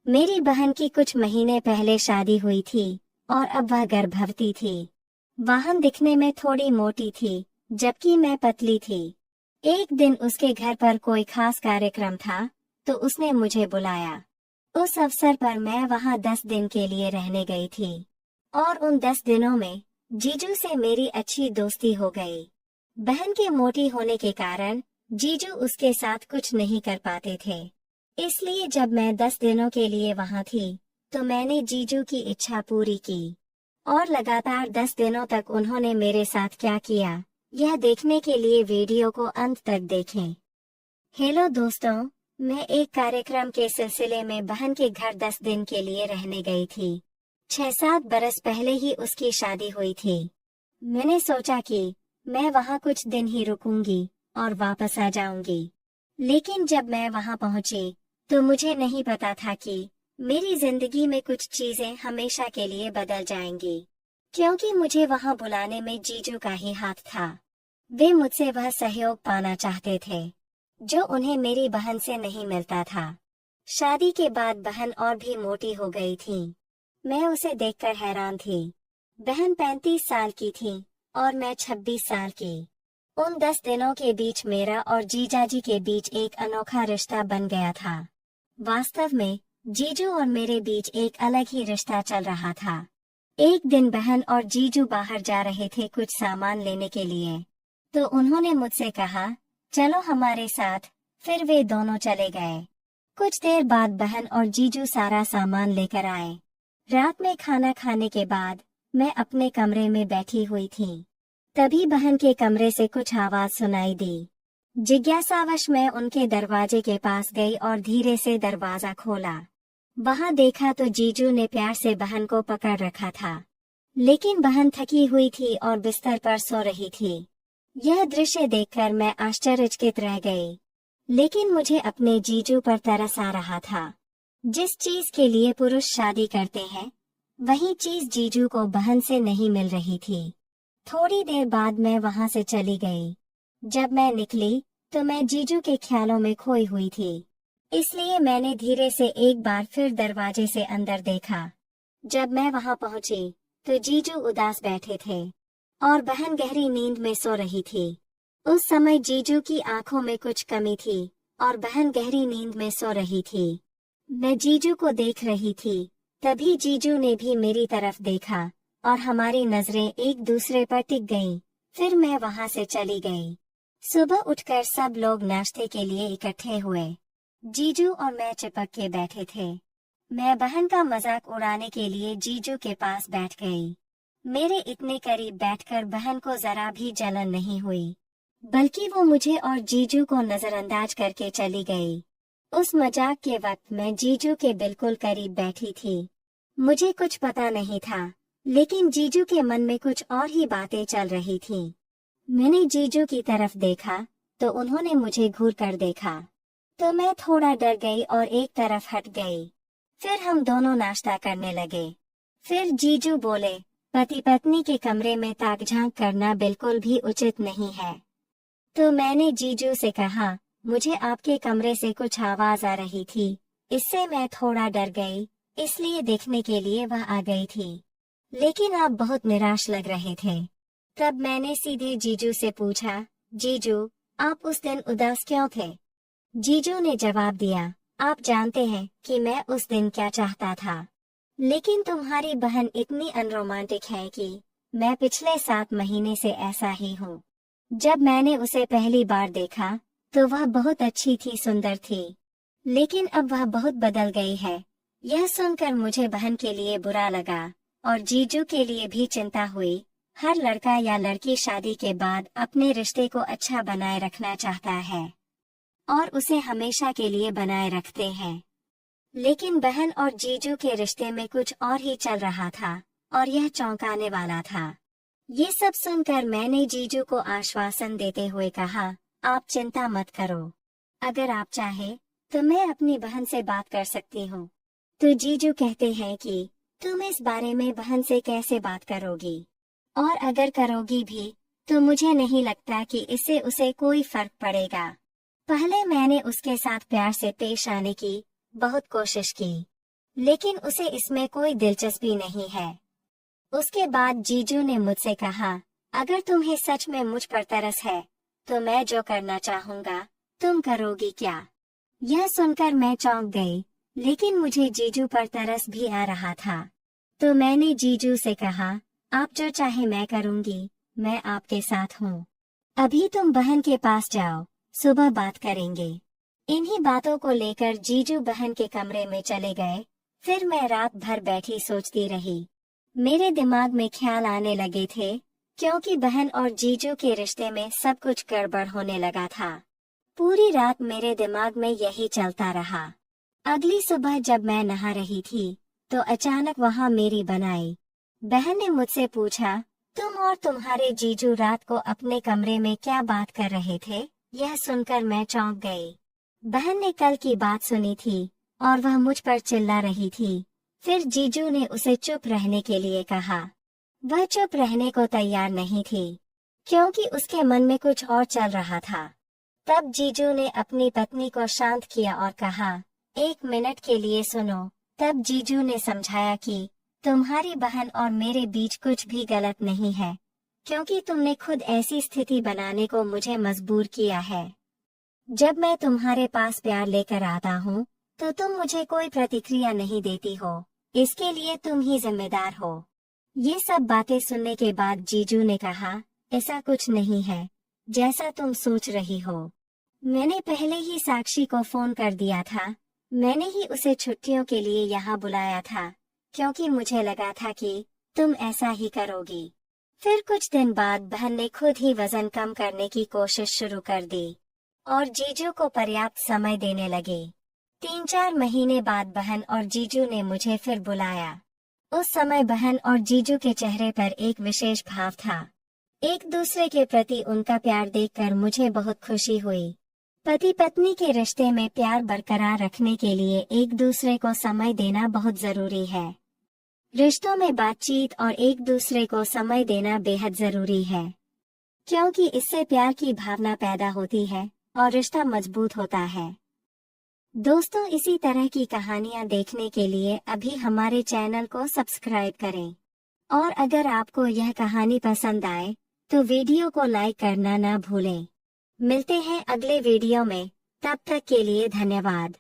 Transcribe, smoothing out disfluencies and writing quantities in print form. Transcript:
मेरी बहन की कुछ महीने पहले शादी हुई थी और अब वह गर्भवती थी। वहन दिखने में थोड़ी मोटी थी, जबकि मैं पतली थी। एक दिन उसके घर पर कोई खास कार्यक्रम था, तो उसने मुझे बुलाया। उस अवसर पर मैं वहां 10 दिन के लिए रहने गई थी और उन 10 दिनों में जीजू से मेरी अच्छी दोस्ती हो गई। बहन के मोटी होने के कारण जीजू उसके साथ कुछ नहीं कर पाते थे। इसलिए जब मैं 10 दिनों के लिए वहां थी, तो मैंने जीजू की इच्छा पूरी की और लगातार 10 दिनों तक उन्होंने मेरे साथ क्या किया, यह देखने के लिए वीडियो को अंत तक देखें। हेलो दोस्तों, मैं एक कार्यक्रम के सिलसिले में बहन के घर 10 दिन के लिए रहने गई थी। 6-7 बरस पहले ही उसकी शादी हुई थी। मैंने सोचा कि मैं वहां कुछ दिन ही रुकूंगी और वापस आ जाऊंगी। लेकिन जब मैं वहां पहुंची, तो मुझे नहीं पता था कि मेरी जिंदगी में कुछ चीजें हमेशा के लिए बदल जाएंगी, क्योंकि मुझे वहां बुलाने में जीजू का ही हाथ था। वे मुझसे वह सहयोग पाना चाहते थे जो उन्हें मेरी बहन से नहीं मिलता था। शादी के बाद बहन और भी मोटी हो गई थी। मैं उसे देखकर हैरान थी। बहन 35 साल की थी और मैं 26 साल की। उन 10 दिनों के बीच मेरा और जीजाजी के बीच एक अनोखा रिश्ता बन गया था। वास्तव में जीजू और मेरे बीच एक अलग ही रिश्ता चल रहा था। एक दिन बहन और जीजू बाहर जा रहे थे कुछ सामान लेने के लिए, तो उन्होंने मुझसे कहा, चलो हमारे साथ। फिर वे दोनों चले गए। कुछ देर बाद बहन और जीजू सारा सामान लेकर आए। रात में खाना खाने के बाद मैं अपने कमरे में बैठी हुई थी। तभी बहन के कमरे से कुछ आवाज सुनाई दी। जिज्ञासावश मैं उनके दरवाजे के पास गई और धीरे से दरवाजा खोला। वहां देखा तो जीजू ने प्यार से बहन को पकड़ रखा था, लेकिन बहन थकी हुई थी और बिस्तर पर सो रही थी। यह दृश्य देखकर मैं आश्चर्यचकित रह गई, लेकिन मुझे अपने जीजू पर तरस आ रहा था। जिस चीज के लिए पुरुष शादी करते हैं, वही चीज जीजू को बहन से नहीं मिल रही थी। थोड़ी देर बाद मैं वहां से चली गई। जब मैं निकली, तो मैं जीजू के ख्यालों में खोई हुई थी। इसलिए मैंने धीरे से एक बार फिर दरवाजे से अंदर देखा। जब मैं वहां पहुंची, तो जीजू उदास बैठे थे और बहन गहरी नींद में सो रही थी। उस समय जीजू की आंखों में कुछ कमी थी और बहन गहरी नींद में सो रही थी। मैं जीजू को देख रही थी। तभी जीजू ने भी मेरी तरफ देखा और हमारी नजरें एक दूसरे पर टिक गईं। फिर मैं वहां से चली गई। सुबह उठकर सब लोग नाश्ते के लिए इकट्ठे हुए। जीजू और मैं चिपक के बैठे थे। मैं बहन का मजाक उड़ाने के लिए जीजू के पास बैठ गई। मेरे इतने करीब बैठकर बहन को जरा भी जलन नहीं हुई, बल्कि वो मुझे और जीजू को नजरअंदाज करके चली गई। उस मजाक के वक्त मैं जीजू के बिल्कुल करीब बैठी थी। मुझे कुछ पता नहीं था, लेकिन जीजू के मन में कुछ और ही बातें चल रही थीं। मैंने जीजू की तरफ देखा, तो उन्होंने मुझे घूर कर देखा, तो मैं थोड़ा डर गई और एक तरफ हट गई। फिर हम दोनों नाश्ता करने लगे। फिर जीजू बोले, पति पत्नी के कमरे में ताक झांक करना बिल्कुल भी उचित नहीं है। तो मैंने जीजू से कहा, मुझे आपके कमरे से कुछ आवाज आ रही थी, इससे मैं थोड़ा डर गई, इसलिए देखने के लिए वह आ गई थी। लेकिन आप बहुत निराश लग रहे थे। तब मैंने सीधे जीजू से पूछा, जीजू, आप उस दिन उदास क्यों थे? जीजू ने जवाब दिया, आप जानते हैं कि मैं उस दिन क्या चाहता था, लेकिन तुम्हारी बहन इतनी अनरोमांटिक है कि मैं पिछले 7 महीने से ऐसा ही हूँ। जब मैंने उसे पहली बार देखा, तो वह बहुत अच्छी थी, सुंदर थी, लेकिन अब वह बहुत बदल गई है। यह सुनकर मुझे बहन के लिए बुरा लगा और जीजू के लिए भी चिंता हुई। हर लड़का या लड़की शादी के बाद अपने रिश्ते को अच्छा बनाए रखना चाहता है और उसे हमेशा के लिए बनाए रखते हैं। लेकिन बहन और जीजू के रिश्ते में कुछ और ही चल रहा था और यह चौंकाने वाला था। ये सब सुनकर मैंने जीजू को आश्वासन देते हुए कहा, आप चिंता मत करो। अगर आप चाहे तो मैं अपनी बहन से बात कर सकती हूँ। तो जीजू कहते हैं कि तुम इस बारे में बहन से कैसे बात करोगी, और अगर करोगी भी तो मुझे नहीं लगता कि इससे उसे कोई फर्क पड़ेगा। पहले मैंने उसके साथ प्यार से पेश आने की बहुत कोशिश की, लेकिन उसे इसमें कोई दिलचस्पी नहीं है। उसके बाद जीजू ने मुझसे कहा, अगर तुम्हें सच में मुझ पर तरस है तो मैं जो करना चाहूंगा तुम करोगी क्या? यह सुनकर मैं चौंक गई, लेकिन मुझे जीजू पर तरस भी आ रहा था। तो मैंने जीजू से कहा, आप जो चाहे मैं करूंगी, मैं आपके साथ हूँ। अभी तुम बहन के पास जाओ, सुबह बात करेंगे। इन्हीं बातों को लेकर जीजू बहन के कमरे में चले गए। फिर मैं रात भर बैठी सोचती रही। मेरे दिमाग में ख्याल आने लगे थे, क्योंकि बहन और जीजू के रिश्ते में सब कुछ गड़बड़ होने लगा था। पूरी रात मेरे दिमाग में यही चलता रहा। अगली सुबह जब मैं नहा रही थी तो अचानक वहां मेरी बनाई बहन ने मुझसे पूछा, तुम और तुम्हारे जीजू रात को अपने कमरे में क्या बात कर रहे थे? यह सुनकर मैं चौंक गई। बहन ने कल की बात सुनी थी और वह मुझ पर चिल्ला रही थी। फिर जीजू ने उसे चुप रहने के लिए कहा। वह चुप रहने को तैयार नहीं थी, क्योंकि उसके मन में कुछ और चल रहा था। तब जीजू ने अपनी पत्नी को शांत किया और कहा, 1 मिनट के लिए सुनो। तब जीजू ने समझाया कि तुम्हारी बहन और मेरे बीच कुछ भी गलत नहीं है, क्योंकि तुमने खुद ऐसी स्थिति बनाने को मुझे मजबूर किया है। जब मैं तुम्हारे पास प्यार लेकर आता हूँ तो तुम मुझे कोई प्रतिक्रिया नहीं देती हो, इसके लिए तुम ही जिम्मेदार हो। ये सब बातें सुनने के बाद जीजू ने कहा, ऐसा कुछ नहीं है जैसा तुम सोच रही हो। मैंने पहले ही साक्षी को फोन कर दिया था। मैंने ही उसे छुट्टियों के लिए यहाँ बुलाया था, क्योंकि मुझे लगा था कि तुम ऐसा ही करोगी। फिर कुछ दिन बाद बहन ने खुद ही वजन कम करने की कोशिश शुरू कर दी और जीजू को पर्याप्त समय देने लगे। 3-4 महीने बाद बहन और जीजू ने मुझे फिर बुलाया। उस समय बहन और जीजू के चेहरे पर एक विशेष भाव था। एक दूसरे के प्रति उनका प्यार देखकर मुझे बहुत खुशी हुई। पति पत्नी के रिश्ते में प्यार बरकरार रखने के लिए एक दूसरे को समय देना बहुत जरूरी है। रिश्तों में बातचीत और एक दूसरे को समय देना बेहद जरूरी है, क्योंकि इससे प्यार की भावना पैदा होती है और रिश्ता मजबूत होता है। दोस्तों, इसी तरह की कहानियाँ देखने के लिए अभी हमारे चैनल को सब्सक्राइब करें। और अगर आपको यह कहानी पसंद आए तो वीडियो को लाइक करना ना भूलें। मिलते हैं अगले वीडियो में, तब तक के लिए धन्यवाद।